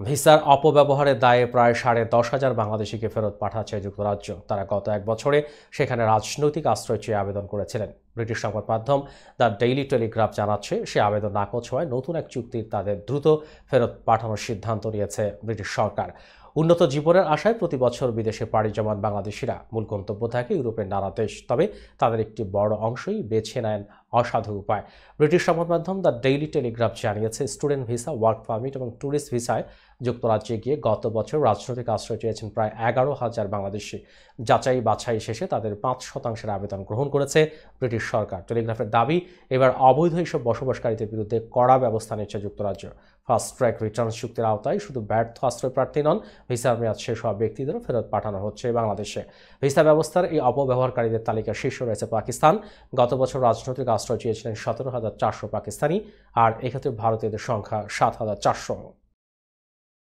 ভিসার অপব্যবহারের দায়ে প্রায় 10,500 বাংলাদেশিকে ফেরত পাঠাচ্ছে যুক্তরাজ্য। তারা গত এক বছরে সেখানে রাজনৈতিক আশ্রয় চেয়ে আবেদন করেছিলেন। ব্রিটিশ সংবাদ মাধ্যম দ্য ডেইলি টেলিগ্রাফ জানাচ্ছে, সে আবেদন নাকচ হওয়ায় নতুন এক চুক্তির তাদের দ্রুত ফেরত পাঠানোর সিদ্ধান্ত নিয়েছে ব্রিটিশ সরকার। উন্নত জীবনের আশায় প্রতি বছর বিদেশে পাড়ি জমান বাংলাদেশিরা মূল গন্তব্য থাকে ইউরোপের নানা দেশ, তবে তাদের একটি বড় অংশই বেছে নেন অসাধু উপায়। ব্রিটিশ সংবাদ মাধ্যম দ্য ডেইলি টেলিগ্রাফ জানিয়েছে, স্টুডেন্ট ভিসা, ওয়ার্ক পারমিট এবং ট্যুরিস্ট ভিসায় যুক্তরাজ্যে গিয়ে গত বছর রাজনৈতিক আশ্রয় চেয়েছেন প্রায় 11,000 বাংলাদেশি। যাচাই বাছাই শেষে তাদের 5% আবেদন গ্রহণ করেছে ব্রিটিশ সরকার। টেলিগ্রাফের দাবি, এবার অবৈধ এসব বসবাসকারীদের বিরুদ্ধে কড়া ব্যবস্থা নিচ্ছে যুক্তরাজ্য। ফাস্ট ট্র্যাক রিটার্ন চুক্তির আওতায় শুধু ব্যর্থ আশ্রয় প্রার্থী নন, ভিসার মেয়াদ শেষ হওয়া ব্যক্তিদেরও ফেরত পাঠানো হচ্ছে বাংলাদেশে। ভিসা ব্যবস্থার এই অপব্যবহারকারীদের তালিকায় শীর্ষে রয়েছে পাকিস্তান। গত বছর রাজনৈতিক আশ্রয় চেয়েছিলেন 17,400 পাকিস্তানি, আর এক্ষেত্রে ভারতীয়দের সংখ্যা 7,400।